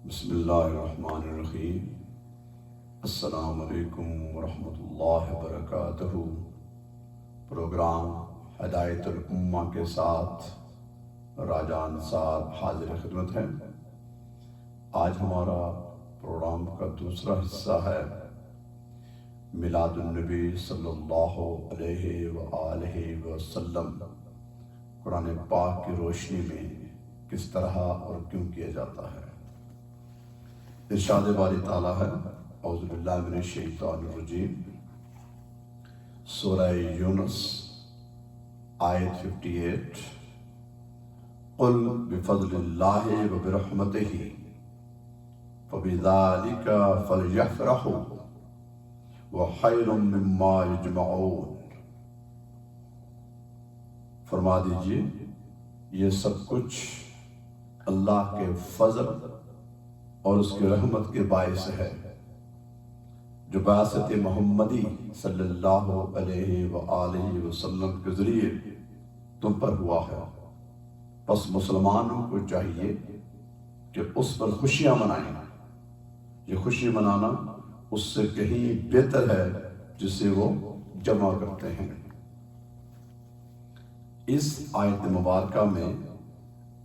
بسم اللہ الرحمن الرحیم۔ السلام علیکم ورحمۃ اللہ وبرکاتہ۔ پروگرام ہدایت الامہ کے ساتھ راجان صاحب حاضر خدمت ہے۔ آج ہمارا پروگرام کا دوسرا حصہ ہے میلاد النبی صلی اللہ علیہ وآلہ وسلم قرآن پاک کی روشنی میں کس طرح اور کیوں کیا جاتا ہے۔ ارشاد باری تعالیٰ ہے، اعوذ باللہ من الشیطان الرجیم، سورہ یونس آیت 58۔ قل بفضل اللہ وبرحمتہ فبذالک فلیفرحوا وخیر مما یجمعون۔ فرما دیجئے یہ سب کچھ اللہ کے فضل اور اس کی رحمت کے باعث ہے جو بعثت محمدی صلی اللہ علیہ وآلہ وسلم کے ذریعے تم پر ہوا ہے۔ پس مسلمانوں کو چاہیے کہ اس پر خوشیاں منائیں۔ یہ خوشی منانا اس سے کہیں بہتر ہے جسے وہ جمع کرتے ہیں۔ اس آیت مبارکہ میں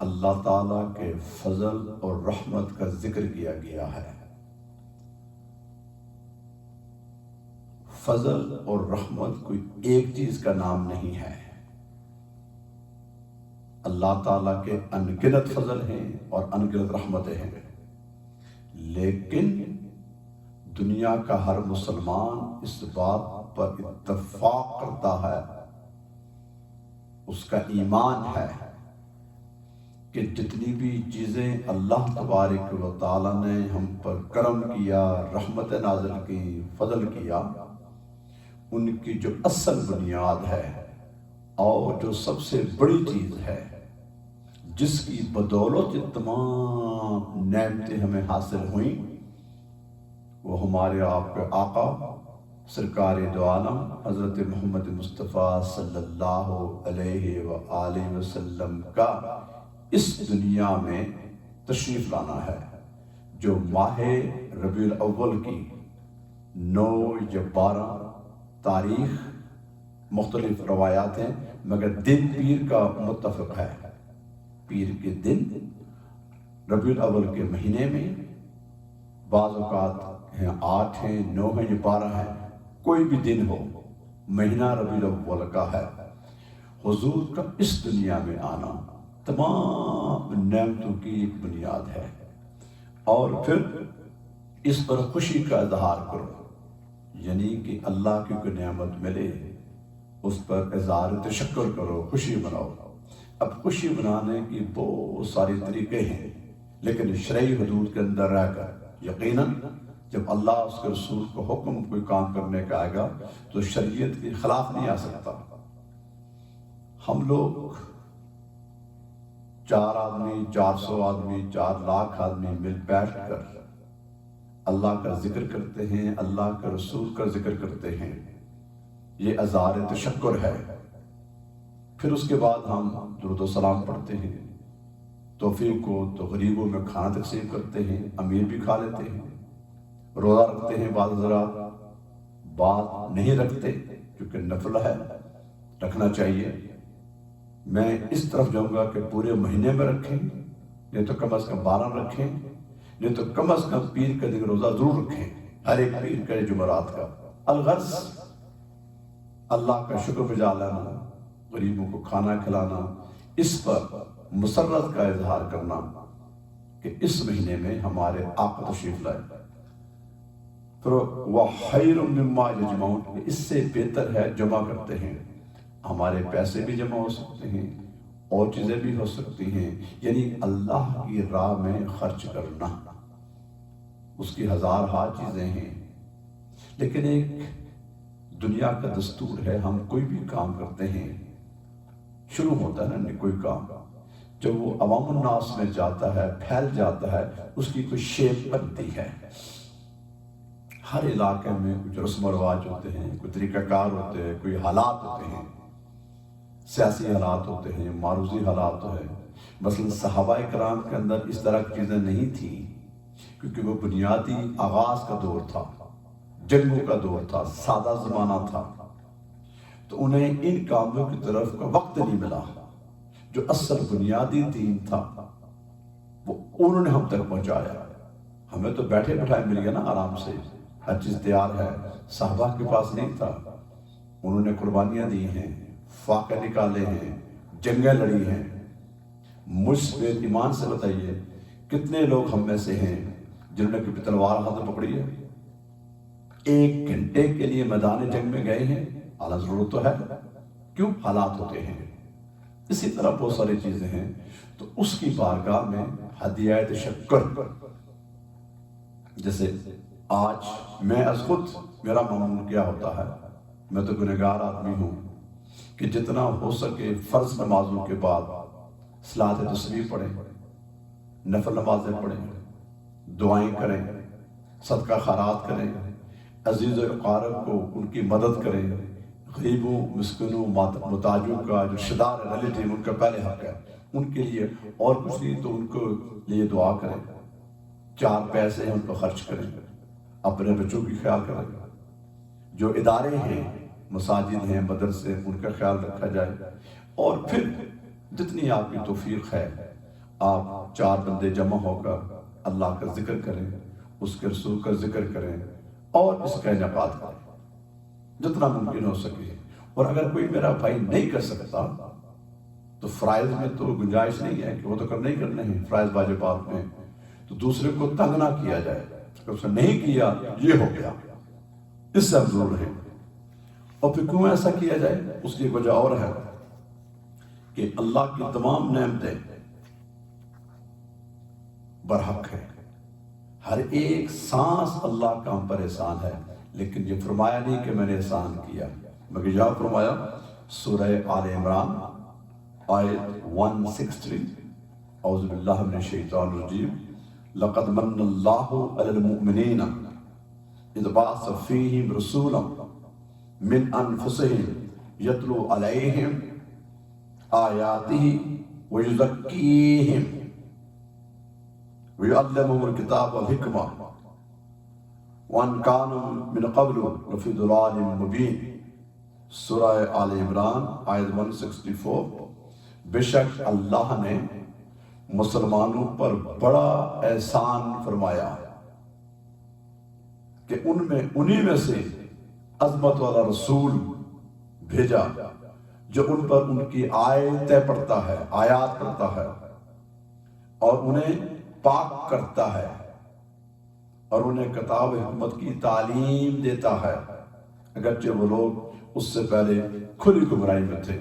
اللہ تعالیٰ کے فضل اور رحمت کا ذکر کیا گیا ہے۔ فضل اور رحمت کوئی ایک چیز کا نام نہیں ہے۔ اللہ تعالیٰ کے انگنت فضل ہیں اور انگنت رحمتیں ہیں، لیکن دنیا کا ہر مسلمان اس بات پر اتفاق کرتا ہے، اس کا ایمان ہے کہ جتنی بھی چیزیں اللہ تبارک و تعالیٰ نے ہم پر کرم کیا، رحمت نازل کی، فضل کیا، ان کی جو اصل بنیاد ہے اور جو سب سے بڑی چیز ہے جس کی بدولت یہ تمام نعمتیں ہمیں حاصل ہوئیں، وہ ہمارے آپ کے آقا سرکار دو عالم حضرت محمد مصطفیٰ صلی اللہ علیہ وآلہ وسلم کا اس دنیا میں تشریف لانا ہے، جو ماہ ربیع الاول کی 9 یا 12 تاریخ مختلف روایات ہیں، مگر دن پیر کا متفق ہے۔ پیر کے دن ربیع الاول کے مہینے میں بعض اوقات ہیں 8 ہیں، 9 ہیں یا 12 ہیں، کوئی بھی دن ہو، مہینہ ربیع الاول کا ہے۔ حضور کا اس دنیا میں آنا تمام نعمتوں کی ایک بنیاد ہے، اور پھر اس پر خوشی کا اظہار کرو، یعنی کہ اللہ کی کوئی نعمت ملے اس پر اظہار تشکر کرو، خوشی مناؤ۔ اب خوشی منانے کی بہت سارے طریقے ہیں، لیکن شرعی حدود کے اندر رہ کر یقیناً جب اللہ اس کے رسول کو حکم کوئی کام کرنے کا آئے گا تو شریعت کے خلاف نہیں آ سکتا۔ ہم لوگ 4 آدمی، 400 آدمی، 4 لاکھ آدمی مل بیٹھ کر اللہ کا ذکر کرتے ہیں، اللہ کے رسول کا ذکر کرتے ہیں، یہ اظہار تشکر ہے۔ پھر اس کے بعد ہم درود و سلام پڑھتے ہیں، توفیق کو تو غریبوں میں کھانا تقسیم کرتے ہیں، امیر بھی کھا لیتے ہیں، روزہ رکھتے ہیں، بعض حضرات بات نہیں رکھتے کیونکہ نفل ہے، رکھنا چاہیے۔ میں اس طرف جاؤں گا کہ پورے مہینے میں رکھیں، نہیں تو کم از کم 12 رکھیں، نہیں تو کم از کم پیر کا دن روزہ ضرور رکھیں، ہر ایک پیر کا جمعرات کا۔ الغرض اللہ کا شکر بجا لانا، غریبوں کو کھانا کھلانا، اس پر مسرت کا اظہار کرنا کہ اس مہینے میں ہمارے آقا تشریف لائے۔ پھر وَخَيْرٌ مِّمَّا يَجْمَعُونَ، اس سے بہتر ہے جمع کرتے ہیں۔ ہمارے پیسے بھی جمع ہو سکتے ہیں اور چیزیں بھی ہو سکتی ہیں، یعنی اللہ کی راہ میں خرچ کرنا، اس کی ہزارہا چیزیں ہیں۔ لیکن ایک دنیا کا دستور ہے، ہم کوئی بھی کام کرتے ہیں، شروع ہوتا ہے نا کوئی کام، جب وہ عوام الناس میں جاتا ہے، پھیل جاتا ہے، اس کی کوئی شیپ بنتی ہے۔ ہر علاقے میں کچھ رسم و رواج ہوتے ہیں، کوئی طریقہ کار ہوتے ہیں، کوئی حالات ہوتے ہیں، سیاسی حالات ہوتے ہیں، معروضی حالات ہیں۔ مثلا صحابہ کرام کے اندر اس طرح کی چیزیں نہیں تھیں، کیونکہ وہ بنیادی آغاز کا دور تھا، جنگوں کا دور تھا، سادہ زمانہ تھا، تو انہیں ان کاموں کی طرف کا وقت نہیں ملا۔ جو اصل بنیادی دین تھا وہ انہوں نے ہم تک پہنچایا۔ ہمیں تو بیٹھے بٹھائے مل گیا نا آرام سے، ہر چیز تیار ہے، صحابہ کے پاس نہیں تھا۔ انہوں نے قربانیاں دی ہیں، فاقے نکالے ہیں، جنگیں لڑی ہیں۔ مجھ سے ایمان سے بتائیے کتنے لوگ ہم میں سے ہیں جنہوں نے کبھی تلوار ہاتھ میں پکڑی ہے؟ ایک گھنٹے کے لیے میدان جنگ میں گئے ہیں؟ اعلیٰ ضرورت تو ہے، کیوں؟ حالات ہوتے ہیں۔ اسی طرح بہت ساری چیزیں ہیں، تو اس کی بارگاہ میں ہدیہ تشکر، جیسے آج میں از خود میرا معمول کیا ہوتا ہے، میں تو گنہگار آدمی ہوں، کہ جتنا ہو سکے فرض نمازوں کے بعد صلاۃ تسبیح پڑھیں، نفل نمازیں پڑھیں، دعائیں کریں، صدقہ خیرات کریں، عزیز و اقارب کو ان کی مدد کریں، غریبوں مسکینوں محتاجوں کا جو رشتہ دار ریلیٹیو ان کا پہلے حق ہے، ان کے لیے اور کچھ نہیں تو ان کو لیے دعا کریں، 4 پیسے ہیں ان کو خرچ کریں، اپنے بچوں کی خیال کریں، جو ادارے ہیں، مساجد ہیں، مدرسے، ان کا خیال رکھا جائے، اور پھر جتنی آپ کی توفیق ہے آپ 4 بندے جمع ہو کر اللہ کا ذکر کریں، اس کے رسول کا ذکر کریں اور اس کا انعقاد کریں جتنا ممکن ہو سکے۔ اور اگر کوئی میرا بھائی نہیں کر سکتا تو فرائض میں تو گنجائش نہیں ہے کہ وہ تو کرنے ہی کرنے ہیں، فرائض واجبات میں، تو دوسرے کو تنگ نہ کیا جائے، اگر اس نے نہیں کیا یہ ہو گیا، اس سے ہم دور رہیں۔ اور پھر کیوں ایسا کیا جائے؟ اس کی وجہ اور ہے کہ اللہ کی تمام نعمتیں برحق ہے، ہر ایک سانس اللہ کا ہم پر احسان ہے، لیکن یہ فرمایا نہیں کہ میں نے احسان کیا، مگر یہاں فرمایا سورہ آل عمران آیت 163، اعوذ باللہ من الشیطان الرجیم، لقد من اللہ علی المؤمنین اذ بعث فیہم رسولا من انفسہم یتلو علیہم آیاتہ ویزکیہم وَيُعَلِّمُهُمُ الْكِتَابَ وَالْحِكْمَةَ وَإِنْ كَانُوا مِنْ قَبْلُ لَفِي ضَلَالٍ مُبِينٍ۔ سورہ آل عمران آیت 164۔ بے شک اللہ نے مسلمانوں پر بڑا احسان فرمایا کہ انہی میں سے عظمت والا رسول بھیجا جو ان پر ان کی آیتیں پڑھتا ہے، آیات پڑھتا ہے، اور انہیں پاک کرتا ہے، اور انہیں کتاب حکمت کی تعلیم دیتا ہے، اگرچہ وہ لوگ اس سے پہلے کھلی گمراہی میں تھے۔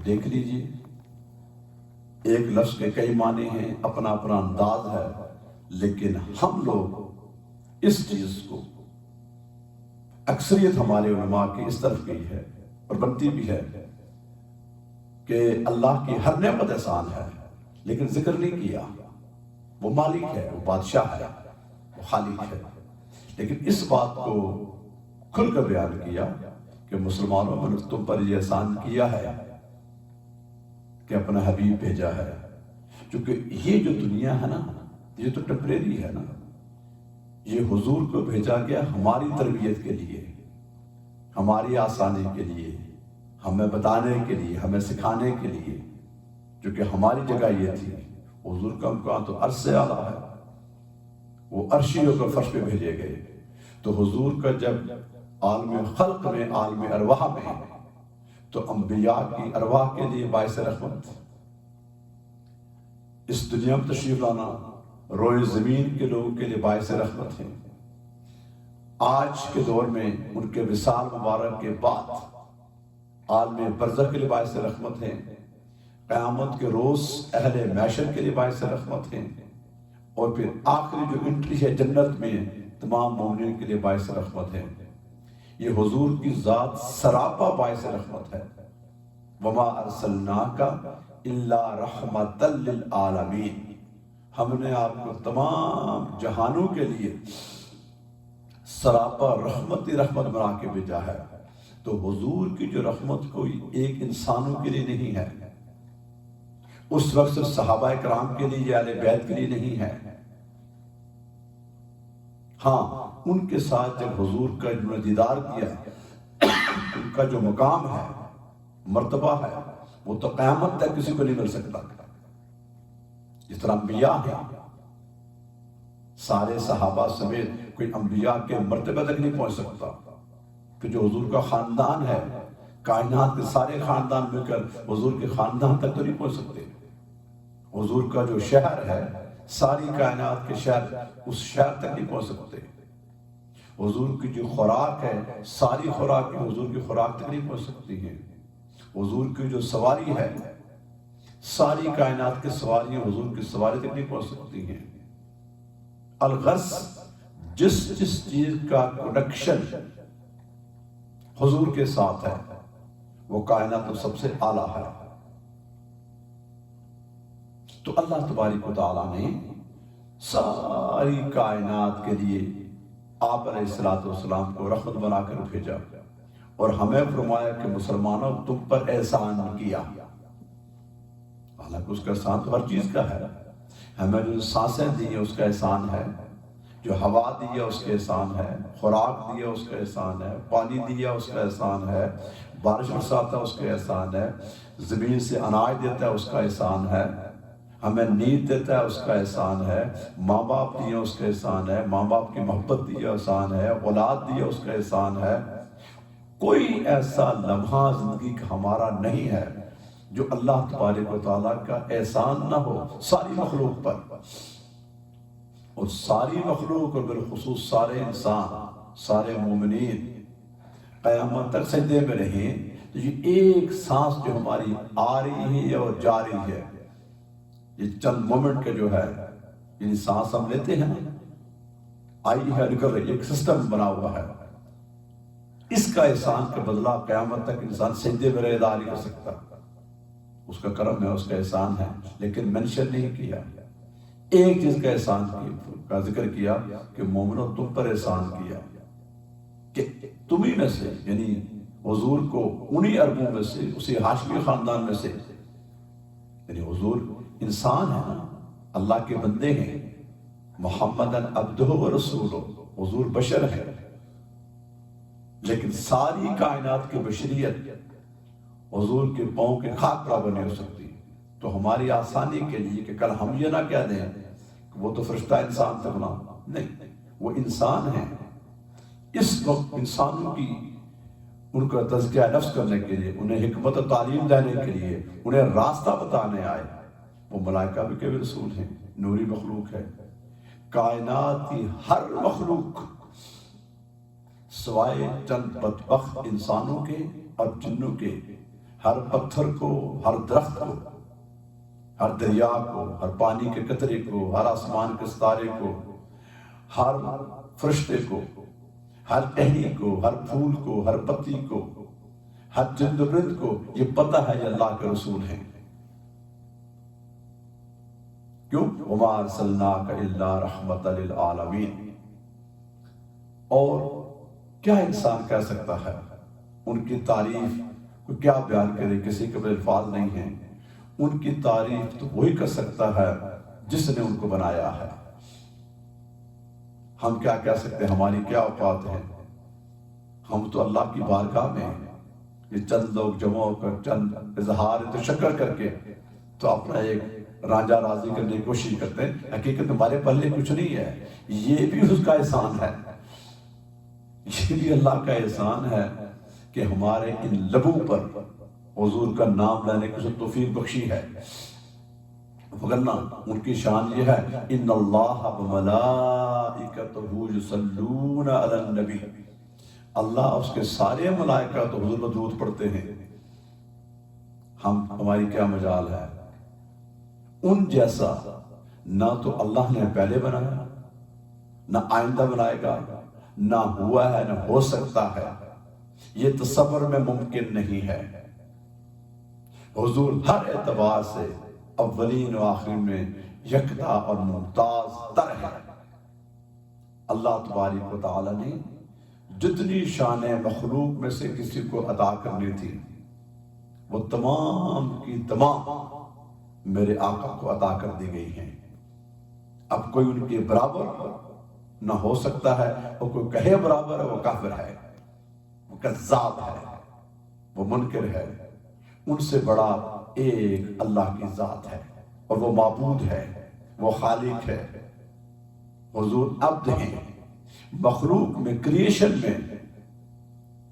دیکھ لیجیے، ایک لفظ کے کئی معنی ہیں، اپنا اپنا انداز ہے، لیکن ہم لوگ اس چیز کو، اکثریت ہمارے علماء کی اس طرف گئی ہے اور بنتی بھی ہے کہ اللہ کی ہر نعمت احسان ہے، لیکن ذکر نہیں کیا۔ وہ مالک ہے، وہ بادشاہ ہے، وہ خالق ہے، لیکن اس بات کو کھل کر بیان کیا کہ مسلمانوں نے تم پر یہ احسان کیا ہے کہ اپنا حبیب بھیجا ہے، کیونکہ یہ جو دنیا ہے نا، یہ تو ٹیمپریری ہے نا، یہ حضور کو بھیجا گیا ہماری تربیت کے لیے، ہماری آسانی کے لیے، ہمیں بتانے کے لیے، ہمیں سکھانے کے لیے، کیونکہ ہماری جگہ یہ تھی۔ حضور کا مقام تو عرش سے اعلیٰ ہے، وہ عرشی ہو کر فرش پہ بھیجے گئے، تو حضور کا جب عالم خلق میں، عالم ارواح میں، تو انبیاء کی ارواح کے لیے باعث رحمت، اس دنیا میں تشریف لانا روئے زمین کے لوگوں کے لیے باعث رحمت ہے۔ آج کے دور میں ان کے وصال مبارک کے بعد عالم برزخ کے لیے باعث رحمت ہے، قیامت کے روز اہل محشر کے لیے باعث رحمت ہے، اور پھر آخری جو انٹری ہے جنت میں تمام مومنین کے لیے باعث رحمت ہے۔ یہ حضور کی ذات سراپا باعث رحمت ہے۔ وما ارسلناک الا رحمۃ للعالمین، ہم نے آپ کو تمام جہانوں کے لیے سراپا رحمت ہی رحمت بنا کے بھیجا ہے۔ تو حضور کی جو رحمت کوئی ایک انسانوں کے لیے نہیں ہے، اس وقت صرف صحابہ کرام کے لیے یا اہل بیت کے لیے نہیں ہے، ہاں ان کے ساتھ جب حضور کا انہوں نے دیدار کیا، ان کا جو مقام ہے، مرتبہ ہے، وہ تو قیامت تک کسی کو نہیں مل سکتا۔ جس طرح انبیاء ہیں، سارے صحابہ سمیت کوئی انبیاء کے مرتبہ تک نہیں پہنچ سکتا، کہ جو حضور کا خاندان ہے، کائنات کے سارے خاندان مل کر حضور کے خاندان تک تو نہیں پہنچ سکتے۔ حضور کا جو شہر ہے، ساری کائنات کے شہر اس شہر تک نہیں پہنچ سکتے۔ حضور کی جو خوراک ہے، ساری خوراک حضور کی خوراک تک نہیں پہنچ سکتی ہیں۔ حضور کی جو سواری ہے، ساری کائنات کی سواریاں حضور کی سواری تک نہیں پہنچ سکتی ہیں۔ الغرض جس چیز کا کنیکشن حضور کے ساتھ ہے، وہ کائنات میں سب سے اعلیٰ ہے۔ تو اللہ تبارک و تعالیٰ نے ساری کائنات کے لیے آپ علیہ السلام کو رحمت بنا کر بھیجا، اور ہمیں فرمایا کہ مسلمانوں تم پر احسان کیا۔ حالانکہ اس کا احسان تو ہر چیز کا ہے، ہمیں جو سانسیں دی ہیں اس کا احسان ہے، جو ہوا دیا اس کا احسان ہے، خوراک دیا اس کا احسان ہے، پانی دیا اس کا احسان ہے، بارش برساتا اس کا احسان ہے، زمین سے اناج دیتا ہے اس کا احسان ہے، ہمیں نیند دیتا ہے اس کا احسان ہے، ماں باپ دیا اس کا احسان ہے، ماں باپ کی محبت دیا احسان ہے، اولاد دیا اس کا احسان ہے۔ کوئی ایسا لمحہ زندگی کا ہمارا نہیں ہے جو اللہ تبارک و تعالیٰ کا احسان نہ ہو ساری مخلوق پر، اور ساری مخلوق اور بالخصوص سارے انسان، سارے مومنین قیامت تک سجدے میں رہیں، تو یہ ایک سانس جو ہماری آ رہی ہے اور جا رہی ہے، یہ چند مومنٹ کا جو ہے، یعنی سانس ہم لیتے ہیں، آئی ہے نکل رہی، ایک سسٹم بنا ہوا ہے، اس کا احسان کا بدلہ قیامت تک انسان سجدے میں رہے ادا نہیں کر سکتا۔ اس کا کرم ہے، اس کا احسان ہے، لیکن مینشن نہیں کیا۔ ایک چیز کا احسان کا ذکر کیا کہ مومنوں تم پر احسان کیا، کہ تمہیں میں سے، یعنی حضور کو انہی عربوں میں سے، اسی ہاشمی خاندان میں سے، یعنی حضور انسان ہے نا، اللہ کے بندے ہیں، محمدً عبدہ و رسولہ، حضور بشر ہے، لیکن ساری کائنات کی بشریت حضور کے پاؤں کے خاک برابر نہیں ہو سکتی۔ تو ہماری آسانی کے لیے کہ کل ہم یہ نہ کہہ دیں کہ وہ تو فرشتہ انسان تھے، بنا نہیں، وہ انسان ہیں۔ اس وقت انسانوں کی ان کا تزکیہ نفس کرنے کے لیے، انہیں حکمت و تعلیم دینے کے لیے، انہیں راستہ بتانے آئے۔ وہ ملائکہ بھی کے بھی رسول ہیں، نوری مخلوق ہے۔ کائنات کی ہر مخلوق سوائے چند بدبخت انسانوں کے اور جنوں کے، ہر پتھر کو، ہر درخت کو، ہر دریا کو، ہر پانی کے قطرے کو، ہر آسمان کے ستارے کو، ہر فرشتے کو، ہر ٹہنی کو، ہر پھول کو، ہر پتی کو، ہر جند و برد کو یہ پتہ ہے یہ اللہ کے رسول ہیں۔ کیوں؟ وَمَا أَرْسَلْنَاكَ إِلَّا رَحْمَةً لِلْعَالَمِينَ۔ اور کیا انسان کہہ سکتا ہے ان کی تعریف کو؟ کیا بیان کرے؟ کسی کے الفاظ نہیں ہیں۔ ان کی تعریف تو وہی کر سکتا ہے جس نے ان کو بنایا ہے۔ ہم کیا کہہ سکتے ہیں؟ ہماری کیا اوقات ہے؟ ہم تو اللہ کی بارگاہ میں یہ چند لوگ جمع ہو کر چند اظہار تشکر کر کے تو اپنا ایک رانجھا راضی کرنے کی کوشش کرتے ہیں۔ حقیقت ہمارے پلے کچھ نہیں ہے، یہ بھی اس کا احسان ہے، یہ بھی اللہ کا احسان ہے کہ ہمارے ان لبوں پر حضور کا نام لینے کی توفیق بخشی ہے۔ وگرنہ ان کی شان یہ ہے، ان اللہ وملائکتہ یصلون علی النبی، اللہ اس کے سارے ملائکہ تو حضور پر درود پڑھتے ہیں۔ ہماری کیا مجال ہے؟ ان جیسا نہ تو اللہ نے پہلے بنایا، نہ آئندہ بنائے گا، نہ ہوا ہے، نہ ہو سکتا ہے، یہ تصور میں ممکن نہیں ہے۔ حضور ہر اعتبار سے اولین و آخرین میں یکتا اور ممتاز تر ہے۔ اللہ تبارک و تعالی نے جتنی شان مخلوق میں سے کسی کو عطا کرنی تھی، وہ تمام کی تمام میرے آقا کو عطا کر دی گئی ہیں۔ اب کوئی ان کے برابر نہ ہو سکتا ہے، وہ کوئی کہے برابر ہے وہ کافر ہے، وہ کذاب ہے، وہ منکر ہے۔ ان سے بڑا ایک اللہ کی ذات ہے اور وہ معبود ہے، وہ خالق ہے۔ حضور عبد ہیں، مخلوق میں، کریشن میں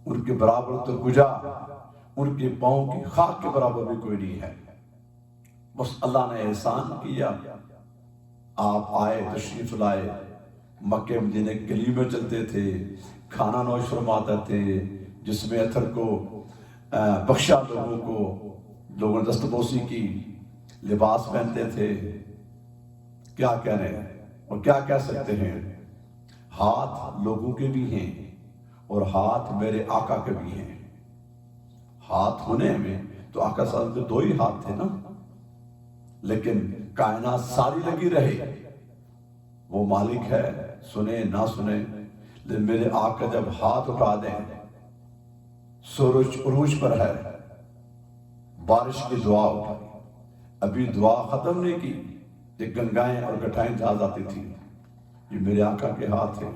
ان کے برابر تو گجا، ان کے پاؤں کی خاک کے برابر بھی کوئی نہیں ہے۔ بس اللہ نے احسان کیا، آپ آئے، تشریف لائے، مکہ مدینہ گلی میں چلتے تھے، کھانا نوش فرماتے تھے، جس میں اتھر کو بخشا لوگوں کو، لوگوں نے دستبوسی کی، لباس پہنتے تھے۔ کیا کہنے اور کیا کہہ سکتے ہیں؟ ہاتھ لوگوں کے بھی ہیں اور ہاتھ میرے آقا کے بھی ہیں۔ ہاتھ ہونے میں تو آقا صلی اللہ علیہ وسلم کے دو ہی ہاتھ تھے نا، لیکن کائنات ساری لگی رہے، وہ مالک ہے، سنے نہ سنے، لیکن میرے آقا جب ہاتھ اٹھا دیں، سورج عروج پر ہے، بارش کی دعا اٹھائی، ابھی دعا ختم نہیں کی کہ گنگائیں اور گٹھائیں جا جاتی تھیں، یہ میرے آقا کے ہاتھ ہیں،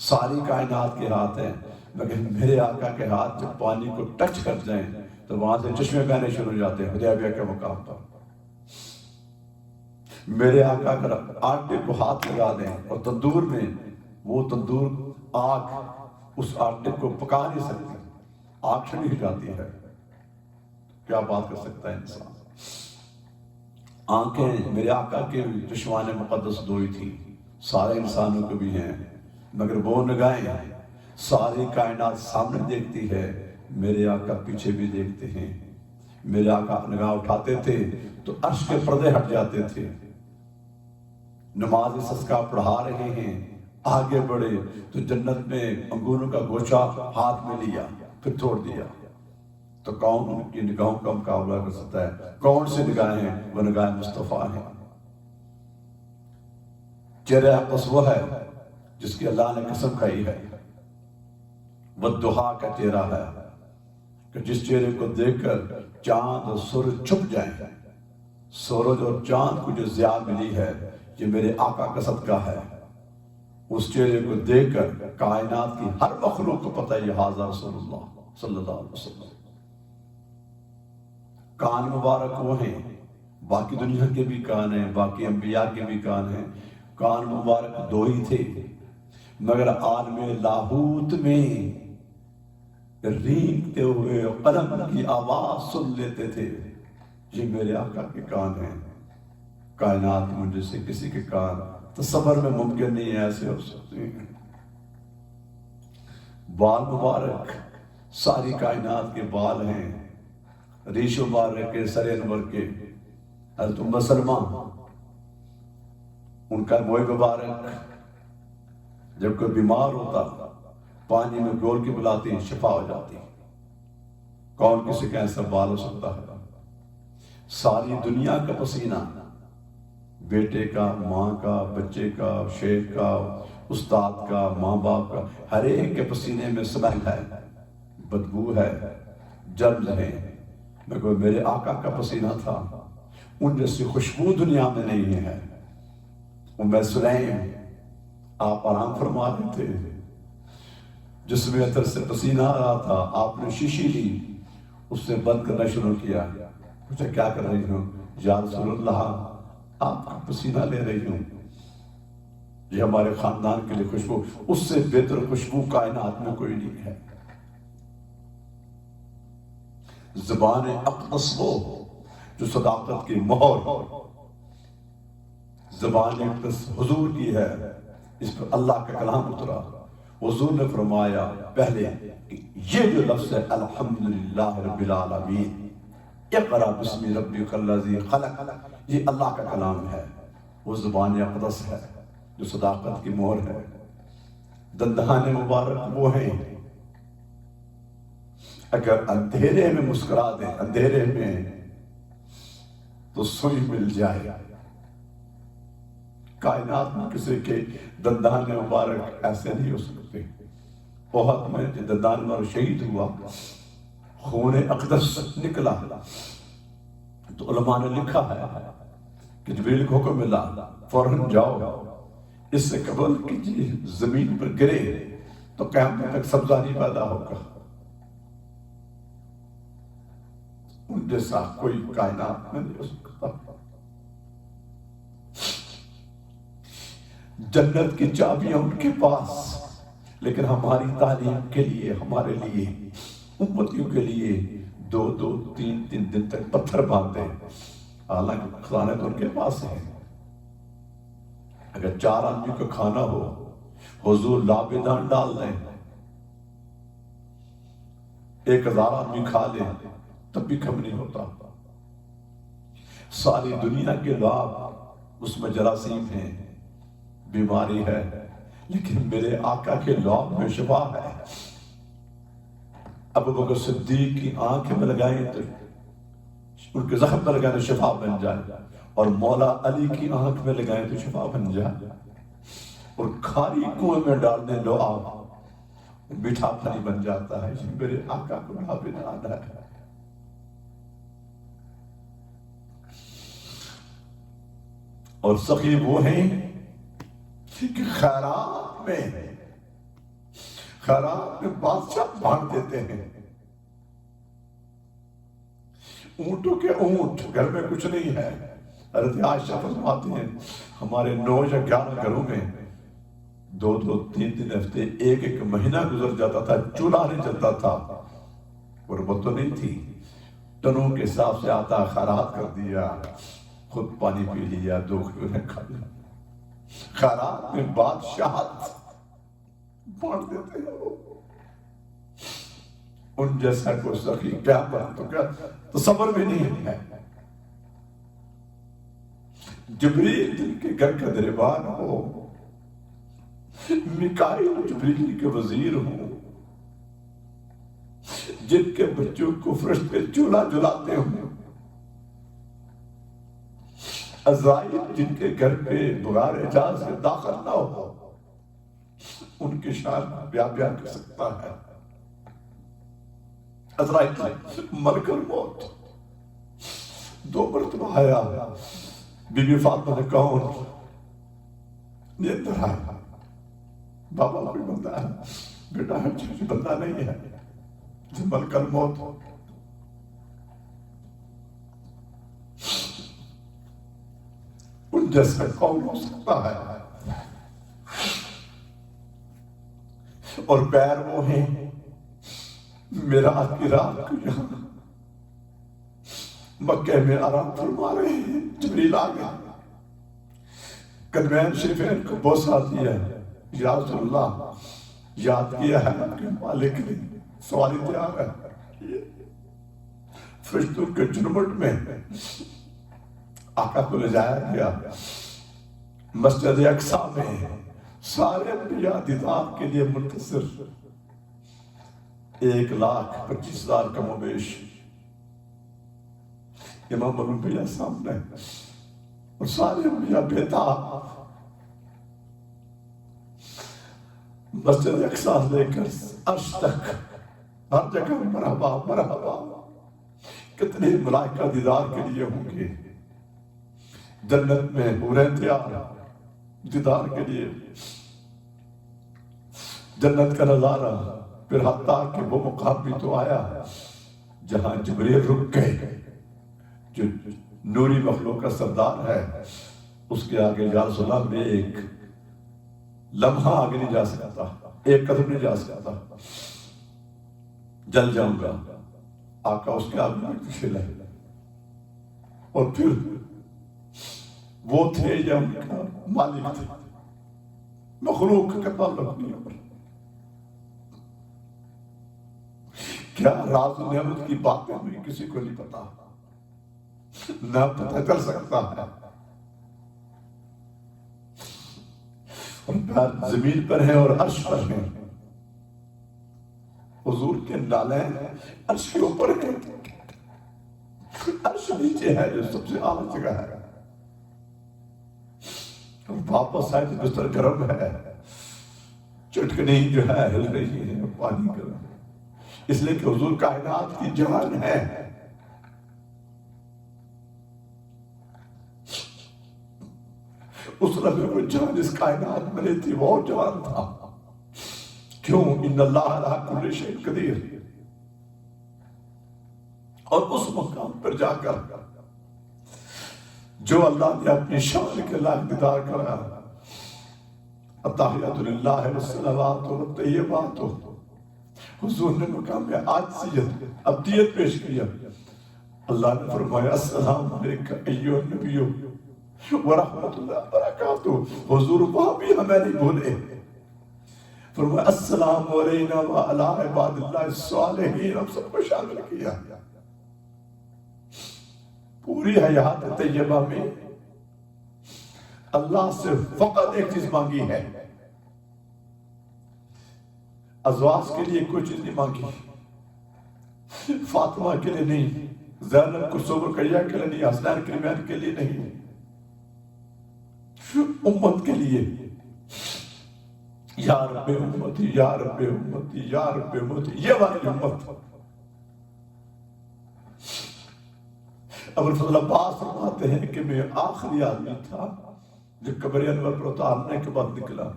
ساری کائنات کے ہاتھ ہیں، مگر میرے آقا کے ہاتھ جب پانی کو ٹچ کر جائیں تو وہاں سے چشمے بہنے شروع ہو جاتے ہیں حدیبیہ کے مقام پر۔ میرے آقا اگر آٹے کو ہاتھ لگا دیں اور تندور میں، وہ تندور آگ اس آٹے کو پکا نہیں سکتی، آگ چھڑی ہو جاتی ہے، کیا بات کر سکتا ہے انسان؟ آنکھیں میرے آقا کے چشمان مقدس دو ہی تھی، سارے انسانوں کو بھی ہیں، مگر وہ نگاہیں ساری کائنات سامنے دیکھتی ہے، میرے آقا پیچھے بھی دیکھتے ہیں۔ میرے آقا نگاہ اٹھاتے تھے تو عرش کے پردے ہٹ جاتے تھے، نماز استسقاء پڑھا رہے ہیں، آگے بڑھے تو جنت میں انگوروں کا گوچہ ہاتھ میں لیا پھر چھوڑ دیا، تو کون ان کی نگاہوں کا مقابلہ کر سکتا ہے؟ کون سی نگاہیں؟ وہ نگاہ مصطفیٰ ہیں۔ چہرہ اقدس وہ ہے جس کی اللہ نے قسم کھائی ہے، والضحیٰ کا چہرہ ہے کہ جس چہرے کو دیکھ کر چاند اور سورج چھپ جائیں، سورج اور چاند کو جو ضیاء ملی ہے یہ میرے آقا کا صدقہ ہے۔ اس چہرے کو دیکھ کر کائنات کی ہر مخلوق کو پتہ ہے یہ حاضر رسول اللہ صلی اللہ علیہ وسلم۔ کان مبارک وہ ہیں، باقی دنیا کے بھی کان ہیں، باقی انبیاء کے بھی کان ہیں، کان مبارک دو ہی تھے، مگر عالم لاہوت میں رینگتے ہوئے قلم کی آواز سن لیتے تھے، یہ میرے آقا کے کان ہیں۔ کائنات میں مجھے سے کسی کے کان تصور میں ممکن نہیں ہے ایسے ہو سکتے ہیں۔ بال مبارک ساری کائنات کے بال ہیں، ریش مبارک کے، سر انور کے، حضرت ام سلمہ ان کا موئے مبارک جب کوئی بیمار ہوتا پانی میں گول کے بلاتی شفا ہو جاتی، کون کسی کا ایسا بال ہو سکتا ہے؟ ساری دنیا کا پسینہ، بیٹے کا، ماں کا، بچے کا، شیخ کا، استاد کا، ماں باپ کا، ہر ایک کے پسینے میں سمیل ہے، بدبو ہے، جرم ہے، مگر میرے آقا کا پسینہ تھا، ان جیسی خوشبو دنیا میں نہیں ہے۔ ام سلیم آپ آرام فرما رہے تھے، جس میں عطر سے پسینہ آ رہا تھا، آپ نے شیشی لی، اس سے بند کرنا شروع کیا، پوچھا کیا کر رہی ہوں؟ یا رسول اللہ آپ کا پسینہ لے رہی ہوں، یہ ہمارے خاندان کے لیے خوشبو، اس سے بہتر خوشبو کائنات میں کوئی نہیں ہے۔ زبان اقدس وہ جو صداقت کی مہر، زبان اقدس حضور کی ہے، اس پر اللہ کا کلام اترا، حضور نے فرمایا پہلے کہ یہ جو لفظ ہے الحمدللہ رب العالمین، اقرا بسم ربک الذی خلق، یہ اللہ کا کلام ہے، وہ زبان اقدس ہے جو صداقت کی مہر ہے۔ دندان مبارک وہ ہیں، اگر اندھیرے میں مسکرا دیں، اندھیرے میں تو سوئی مل جائے۔ کائنات میں کسی کے دندان مبارک ایسے نہیں ہو سکتے۔ احد میں جو دندان مبارک شہید ہوا، خون اقدس نکلا، تو علماء نے لکھا ہے کہ جبریل کو حکم ملا فوراً جاؤ اس سے قبل کیجیے زمین پر گرے تو قیامت تک سبزہ نہیں پیدا ہوگا. ان جیسا کوئی کائنات میں نہیں ہو سکتا. جنت کی چابیاں ان کے پاس، لیکن ہماری تعلیم کے لیے، ہمارے لیے، امتیوں کے لیے 2-3 دن تک پتھر باندھتے. حالانکہ خزانے تو ان کے پاس ہیں. اگر 4 آدمی کو کھانا ہو، حضور لابدان ڈال دیں، 1000 آدمی کھا لیں تب بھی کم نہیں ہوتا. ساری دنیا کے لعاب اس میں جراثیم ہیں، بیماری ہے، لیکن میرے آقا کے لعاب میں شفا ہے. ابو بکر صدیق کی آنکھ میں لگائیں تو ان کے زخم پر لگائیں تو شفا بن جائے، اور مولا علی کی آنکھ میں لگائیں تو شفا بن جائے. اور کھاری کنویں میں ڈال دیں لعاب، میٹھا پانی بن جاتا ہے. یہ میرے آقا کو لابدان ہے. اور سخی وہ ہیں کہ خیرات میں بادشاہ بانٹ دیتے ہیں. اونٹوں کے اونٹ، گھر میں کچھ نہیں ہے. حضرت عائشہ فرماتی ہیں ہمارے 9 یا 11 گھروں میں 2-2, 3-3 ہفتے، 1 مہینہ گزر جاتا تھا، چولہا نہیں چلتا تھا. غربت تو نہیں تھی. ٹنوں کے حساب سے آتا خیرات کر دیا، خود پانی پی لیا، 2 کھجوریں کھا لیا. خیرات میں بادشاہت بانٹ دیتے ہیں. ان جیسا کوئی سخی کیا تو کیا تصور بھی نہیں ہے. جبریل جن کے گھر کا دربان ہو، میکائیل جبریل کے وزیر ہوں، جن کے بچوں کو فرشتے چولہا جلاتے ہوں، عزرائیل جن کے گھر پہ بغیر اجازت سے داخل نہ ہو، ان کی شان بیان کر سکتا ہے. عزرائیل ملک الموت 2 مرتبہ آیا. بی بی فاطمہ نے کہا یہ اندر آیا. بابا کوئی بندہ ہے؟ بیٹا ہے، بندہ نہیں ہے، ملک الموت. ان جیسا کون ہو سکتا ہے؟ اور پیر وہ ہیں میراج کی رات کو یہاں مکہ میں آرام فرما رہے ہیں. جبریل آ گیا، قدمین شریفین کو بوسہ دیا، یا رسول اللہ یاد کیا ہے آپ کے مالک نے، سواری تیار ہے. فرشتوں کے جھرمٹ میں آقا کو لے جایا گیا. مسجد اقصی میں سارے انبیاء دیدار کے لیے منتظر. 1,25,000 کم و بیش امام الانبیاء سامنے، اور سارے انبیاء بیتاب. مسجد اقصی لے کر عرش تک ہر جگہ مرحبا مرحبا. کتنے ملائکہ دیدار کے لیے ہوں گے. جنت میں حوریں تیار دیدار کے لیے. جنت کا نظارہ. پھر حتیٰ کہ وہ مقام بھی تو آیا جہاں جبریل رک گئے، جو نوری مخلوق کا سردار ہے. اس کے آگے یا رسول اللہ میں ایک لمحہ آگے نہیں جا سکتا، 1 قدم نہیں جا سکتا، جل جاؤں گا. آقا اس کے آگے میں پیچھے لگے. اور پھر وہ تھے یا ان کا مالک تھے. مخلوق کا تعلق نہیں ہو. کیا راز و نعمت کی باتیں ہوئی کسی کو نہیں پتا، نہ پتہ چل سکتا ہے. اور پیر زمین پر ہیں اور عرش پر ہیں. حضور کے نالے عرش کے اوپر ہیں، عرش نیچے ہے جو سب سے اعلیٰ جگہ ہے. اور واپس آئے تو بستر گرم ہے، چٹکنی جو ہے ہل رہی ہے، پانی گرم ہے. اس لیے کہ حضور کائنات کی جان ہے. اس لمحے وہ جان اس کائنات میں نہیں تھی، وہ جان تھا. کیوں؟ ان اللہ علی کل شیء قدیر. اور اس مقام پر جا کر جو اللہ نے اپنی شان کے لائق دیدار کرایا، التحیات للہ والصلوات والطیبات، حضور نے مقام میں عاجزیت عبدیت پیش کیا. اللہ نے فرمایا السلام علیکم ایھا النبی ورحمۃ اللہ وبرکاتہ. حضور وہاں بھی ہمیں نہیں بھولے، فرمایا السلام علینا وعلی عباد اللہ الصالحین، ہم سب کو شامل کیا. پوری حیات طیبہ میں اللہ سے فقط ایک چیز مانگی ہے، ازواج کے لیے کوئی چیز نہیں مانگی، فاطمہ کے لیے نہیں، زینب کلثوم رقیہ کے لیے نہیں، حسنین کرمین کے لیے نہیں، امت کے لیے یا رب امتی یا رب امتی یا رب امتی، یہ والی امت. ابو الفضل عباس فرماتے ہیں کہ میں آخری آدمی تھا جو قبر انور پر اتارنے کے بعد نکلا.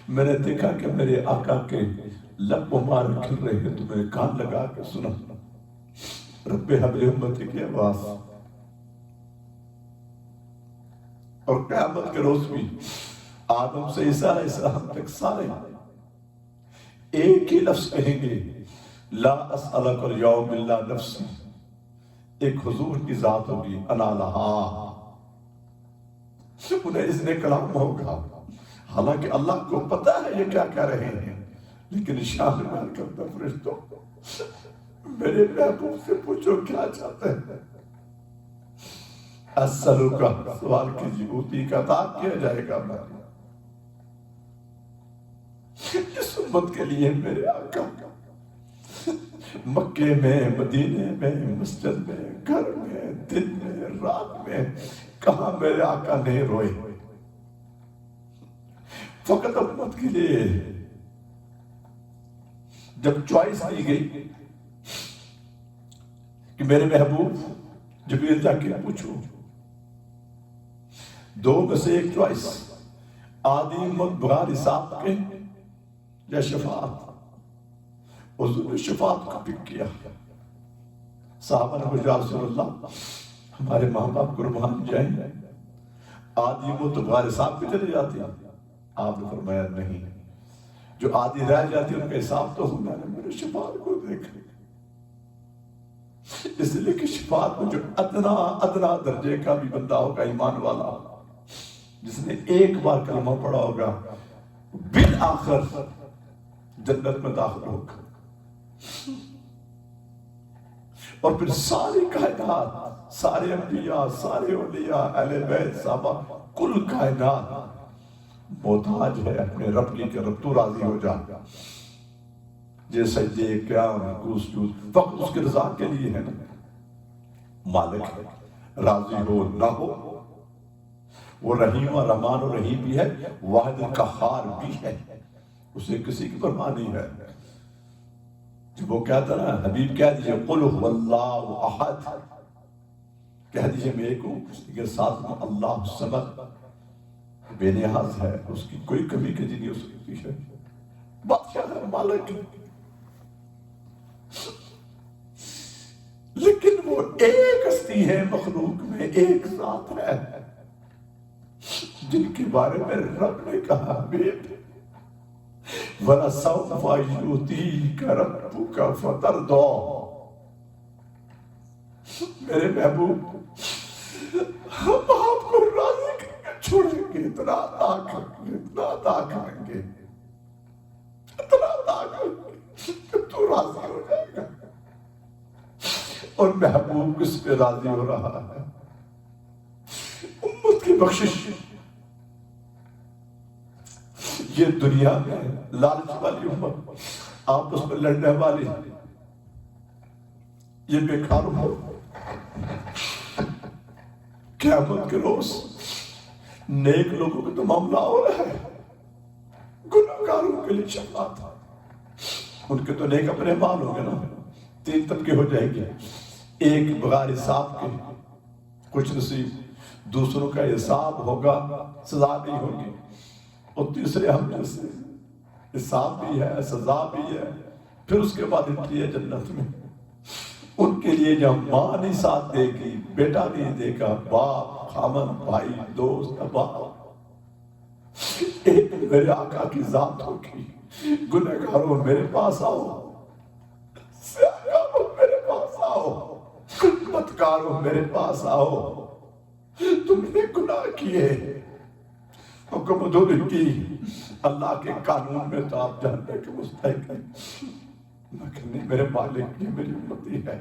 میں نے دیکھا کہ میرے آقا کے لب مبارک کھل رہے ہیں، تو میں نے کان لگا کے سنا رب حبل امتی کی آواز. اور قیامت کے روز بھی آدم سے عیسیٰ علیہ السلام تک سارے ایک ہی لفظ کہیں گے، لا اسألک اليوم الا نفسی. ایک حضور کی ذات ہوگی، انا لہا. انہیں اذن کلام ہوگا، حالانکہ اللہ کو پتہ ہے یہ کیا کہہ رہے ہیں، لیکن شان میں کرتا فرشتوں میرے محبوب سے پوچھو کیا چاہتے ہیں. اسلو کا سوال کیجیے، اوتی کا عطا کیا جائے گا. اس امت کے لیے میرے آقا مکے میں، مدینے میں، مسجد میں، گھر میں، دن میں، رات میں، کہاں میرے آقا نہیں روئے. فقط امت کے لیے جب چوائس دی گئی کہ میرے محبوب جبریل جا کے پوچھو، دو میں سے ایک چوائس، آدھی امت بغیر حساب کے یا شفاعت. حضور نے شفاعت کو پک کیا. صحابہ نے پوچھا رسول اللہ ہمارے ماں باپ قربان جائیں، آدھی امت تو بغیر حساب پہ چلے جاتی. آپ نے فرمایا نہیں، جو آدھی رہ جاتی ان کا حساب تو ہونا ہے. میرے شفاعت کو دیکھ، اس لیے کہ شفاعت میں جو ادنا درجے کا بھی بندہ ہوگا ایمان والا، جس نے ایک بار کلمہ پڑھا ہوگا، بالآخر جنت میں داخل ہوگا. اور پھر ساری کائنات، سارے انبیاء، سارے اولیاء، اہل بیت، صحابہ، کل کائنات محتاج ہے اپنے رب کی کہ رب تو راضی ہو جا. یہ سجدے قیام رکوع سجود فقط اس کی رضا کے لیے ہے نا. مالک راضی ہو نہ ہو، وہ رحیم و رحمان و رحیم بھی ہے، واحد قہار بھی ہے، اسے کسی کی پرواہ نہیں ہے. جب وہ کہتا نا حبیب کہہ دیجئے قل هو اللہ احد، کہہ دیجئے میں ایک ہوں، لیکن ساتھ میں اللہ صمد بے نیاز ہے، اس کی کوئی کمی کجی نہیں ہو سکتی ہے. بادشاہ ہے، مالک. لیکن وہ ایک ہستی ہے مخلوق میں، ایک ذات ہے جن کے بارے میں رب نے کہا حبیب وَلَسَوْفَ يُؤْتِيكَ رَبُّكَ فَتَرْضَىٰ. میرے محبوب ہم آپ کو راضی کر کے چھوڑیں گے، اتنا عطا کریں گے، اتنا عطا کریں گے، اتنا عطا کریں گے کہ تو راضی ہو جائے گا. اور محبوب کس پہ راضی ہو رہا ہے؟ امت کی بخشش. یہ دنیا میں لالچ والی امت، آپس میں لڑنے والی، یہ بیکار امت، قیامت کے روز نیک لوگوں کا تو معاملہ ہو رہا ہے، گناہگاروں کے لیے شفاعت. ان کے تو نیک اپنے مال ہوں گے نا. 3 طبقے ہو جائیں گے، ایک بغیر حساب کے کچھ نصیب، دوسروں کا حساب ہوگا، سزا نہیں ہوگی. اور تیسرے حملے سے حساب بھی ہے، سزا بھی ہے، پھر اس کے بعد انٹری ہے جنت میں. ان کے لیے جب ماں نہیں ساتھ دے گی، بیٹا نہیں دے گا، باپ، خامن، بھائی، دوست، احباب، ایک میرے آقا کی ذات ہوگی. گنہگاروں میرے پاس آؤ، سیاحوں میرے پاس آؤ، بدکاروں میرے پاس آؤ، تم نے گناہ کیے، حکم دھولی کی، اللہ کے قانون میں تو آپ جانتے کہ مستحق ہے، لیکن نہیں، میرے مالک یہ میری امتی ہے.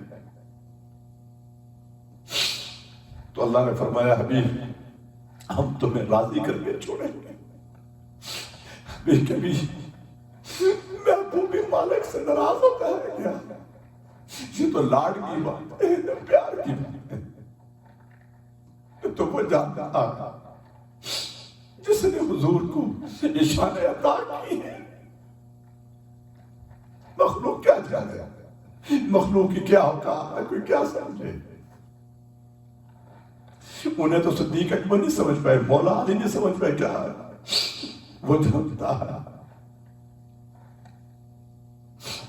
تو اللہ نے فرمایا حبیب ہم تمہیں راضی کر کے چھوڑیں گے. کبھی محبوبی مالک سے ناراض ہوتا ہے کیا؟ یہ تو لاڈ کی بات ہے، پیار کی بات ہے. تو وہ جانتا تھا جس نے حضور کو یہ شان عطا کی ہے. مخلوق کیا جانے، مخلوق کی کیا اوقات ہے، کوئی کیا سمجھے. انہیں تو صدیق اکبر نہیں سمجھ پائے، مولا علی نہیں سمجھ پائے کیا ہے. وہ جانتا ہے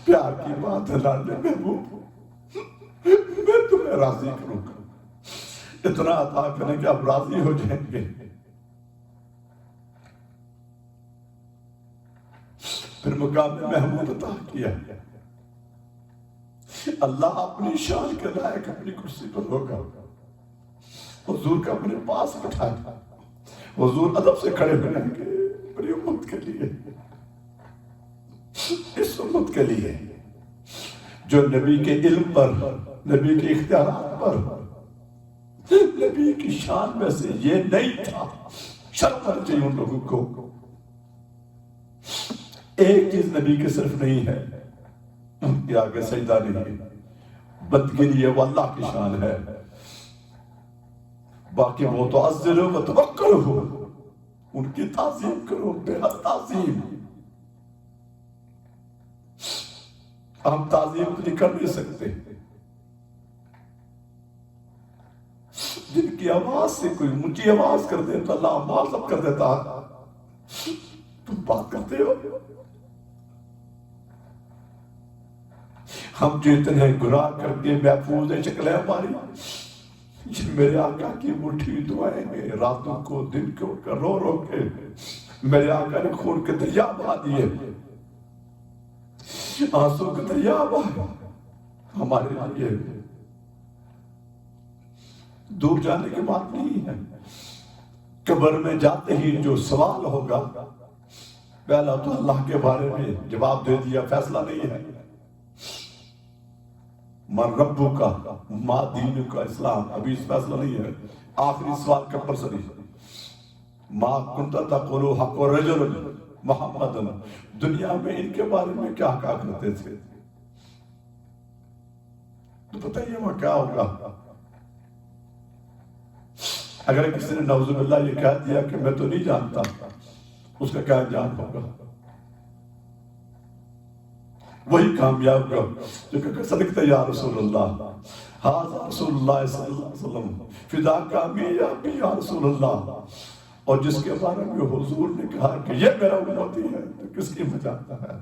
پیار کی بات ہے. لاڈلے محبوب میں تمہیں راضی کروں گا، اتنا عطا کریں کہ آپ راضی ہو جائیں گے. پھر مقام محمود عطا کیا. اللہ اپنی شان کے لائق اپنی کرسی پر ہوگا، حضور کا اپنے پاس بٹھایا، حضور ادب سے کھڑے ہو جائیں گے میری امت کے لیے، اس امت کے لیے جو نبی کے علم پر، نبی کے اختیارات پر، نبی کی شان میں سے یہ نہیں تھا. شرم آنا چاہیے ان لوگوں کو. ایک چیز نبی کے صرف نہیں ہے، ان کے آگے سجدہ نہیں ہے، بندگی ہے، وہ اللہ کی شان ہے. باقی وہ تو عزلو و توقرو، ان کی تعظیم کرو، بے حد تعظیم. ہم تعظیم نہیں کر نہیں سکتے. جن کی آواز سے کوئی اونچی آواز کر دے تو اللہ معذب کر دیتا. تم بات کرتے ہو. ہم جو اتنے گناہ کر کے محفوظ ہیں شکلیں ہماری، یہ میرے آقا کی مٹھی دعائیں ہیں. راتوں کو دن کو اٹھ کر رو رو کے میرے آقا نے خون کے دریا بہا دیے، آنسو کے دریا بہا. ہمارے لیے دور جانے کی بات نہیں ہے. قبر میں جاتے ہی جو سوال ہوگا، پہلا تو اللہ کے بارے میں جواب دے دیا، فیصلہ نہیں ہے. من ربو کا، ما دین کا، اسلام ابھی اس فیصلہ نہیں ہے. آخری سوال کمپلسری، ما کنت تقول حق رجل محمد، دنیا میں ان کے بارے میں کیا کہا کرتے تھے؟ تو بتائیے وہاں کیا ہوگا. اگر کسی نے نعوذ باللہ یہ کہہ دیا کہ میں تو نہیں جانتا، اس کا کیا انجام ہوگا؟ وہی کامیاب گا جو کہ صدقت یا رسول اللہ، حاضر رسول اللہ صلی اللہ علیہ وسلم، فدا کامیابی یا رسول اللہ. اور جس کے بارے میں حضور نے کہا کہ یہ میرا امتی ہے، تو کس کی مجاتا ہے؟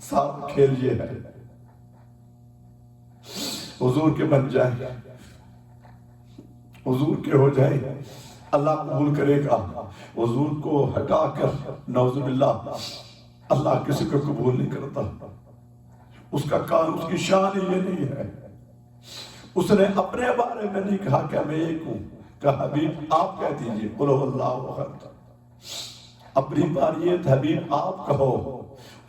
سارا کھیل یہ ہے. حضور کے بن جائیں، حضور کے ہو جائیں، اللہ قبول کرے گا. حضور کو ہٹا کر نعوذ باللہ اللہ کسی کو قبول نہیں کرتا. اس کا کام، اس کی شان یہ نہیں ہے. اس نے اپنے بارے میں نہیں کہا کہ میں ایک ہوں، کہا حبیب آپ کہہ دیجئے قل هو اللہ احد. اپنی باری ہے تو حبیب آپ کہو.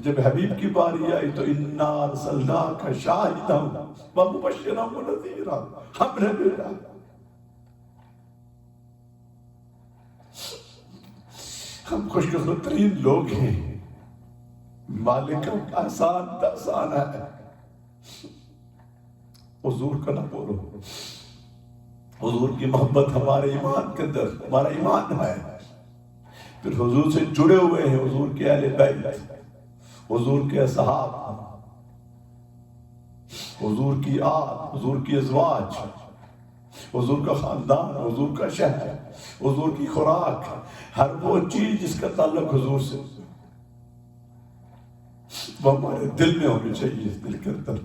جب حبیب کی باری آئی تو انا ارسلناک شاہدا ومبشرا ونذیرا، ہم نے بھیجا. ہم خوش قسمت ترین لوگ ہیں. مالک کا احسان احسان ہے. حضور کا نہ بولو. حضور کی محبت ہمارے ایمان کے اندر، ہمارا ایمان ہے. پھر حضور سے جڑے ہوئے ہیں حضور کے اہل بیت، حضور کے اصحاب، حضور کی آل، حضور کی ازواج. حضور کا خاندان، حضور کا شہر، حضور کی خوراک، ہر وہ چیز جس کا تعلق حضور سے، وہ ہمارے دل میں ہونی چاہیے، اس دل کے اندر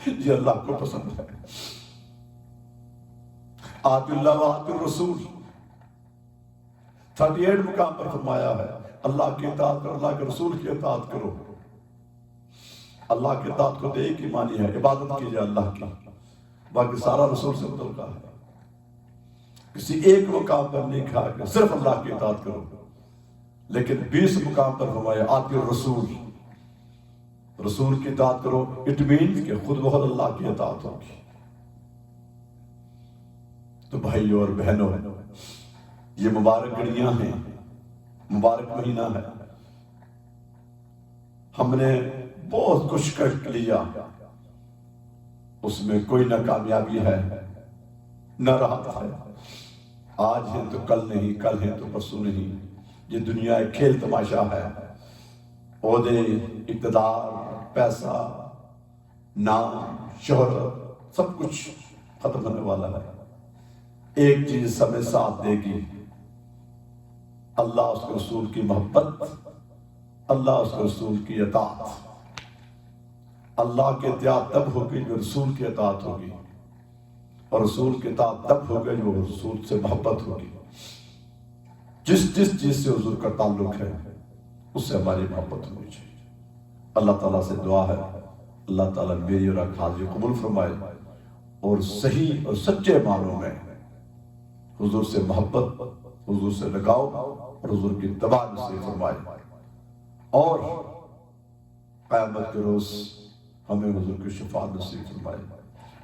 یہ اللہ کو پسند ہے۔ آت اللہ و آت الرسول 38 مقام پر فرمایا ہے اللہ کی اطاعت کرو، اللہ کے رسول کی اطاعت کرو۔ اللہ کی اطاعت کو ایک ہی معنی ہے عبادت کیجئے اللہ کی، باقی سارا رسول سے متعلقہ ہے۔ کسی ایک مقام پر نہیں کہا کہ صرف اللہ کی اطاعت کرو، لیکن 20 مقام پر فرمایا آت الرسول، رسول کی اطاعت کرو، اٹ مینز کہ خود بخود اللہ کی اطاعت ہوگی۔ تو بھائیوں اور بہنوں، یہ مبارک گھڑیاں ہیں، مبارک مہینہ ہے، ہم نے بہت کچھ کر لیا، اس میں کوئی نہ کامیابی ہے نہ راحت ہے۔ آج ہے تو کل نہیں، کل ہے تو پرسوں نہیں، یہ دنیا ایک کھیل تماشا ہے۔ عہدے، اقتدار، پیسہ، نام، شہرت، سب کچھ ختم ہونے والا ہے۔ ایک چیز ہمیں ساتھ دے گی، اللہ اس کے رسول کی محبت، اللہ اس کے رسول کی اطاعت۔ اللہ کی اطاعت تب ہوگی جو رسول کی اطاعت ہوگی، اور رسول کی اطاعت تب ہوگی جو رسول سے محبت ہوگی۔ جس چیز سے حضور کا تعلق ہے اس سے ہماری محبت ہونی چاہیے۔ اللہ تعالیٰ سے دعا ہے اللہ تعالیٰ میری اور آپ کی حاضری قبول فرمائے، اور صحیح اور سچے معنوں میں حضور سے محبت، حضور سے لگاؤ اور حضور کی اتباع نصیب فرمائے، اور قیامت کے روز ہمیں حضور کی شفاعت نصیب فرمائے۔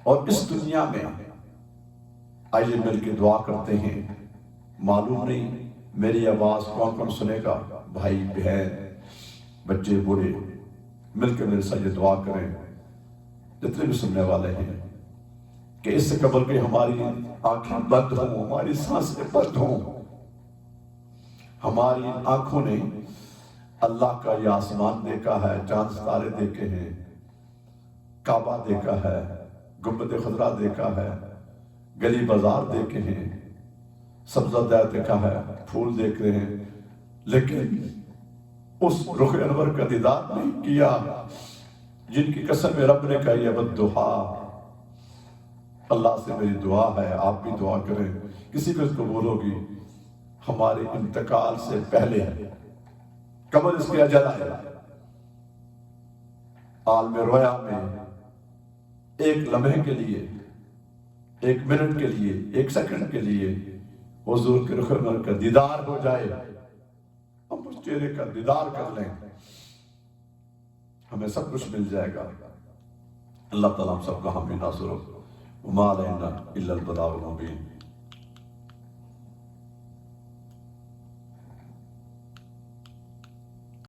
اور اس دنیا میں آئیے مل کے دعا کرتے ہیں۔ معلوم نہیں میری آواز کون کون سنے گا، بھائی بہن بچے بوڑھے مل کے میرے ساتھ یہ دعا کریں، جتنے بھی سننے والے ہیں، کہ اس سے قبل کہ ہماری آنکھیں بند ہوں، ہماری سانسیں بند ہوں، ہماری آنکھوں نے اللہ کا یہ آسمان دیکھا ہے، چاند ستارے دیکھے ہیں، کعبہ دیکھا ہے، گنبد خضرا دیکھا ہے، گلی بازار دیکھے ہیں، سبزہ دار دیکھا ہے، پھول دیکھ رہے ہیں، لیکن اس رخ انور کا دیدار نہیں کیا جن کی قسم رب نے کہی ہے والضحیٰ۔ اللہ سے میری دعا ہے، آپ بھی دعا کریں، کسی کو اس قبول ہوگی، ہمارے انتقال سے پہلے قبل اس کے اجل ہے، عالم رویا میں ایک لمحے کے لیے، ایک منٹ کے لیے، ایک سیکنڈ کے لیے حضور کے رخ انور کا دیدار ہو جائے، ہم اس چہرے کا دیدار کر لیں، ہمیں سب کچھ مل جائے گا۔ اللہ تعالیٰ ہم سب کا حامی ناصر ہو۔ وما علینا الا البلاغ المبین۔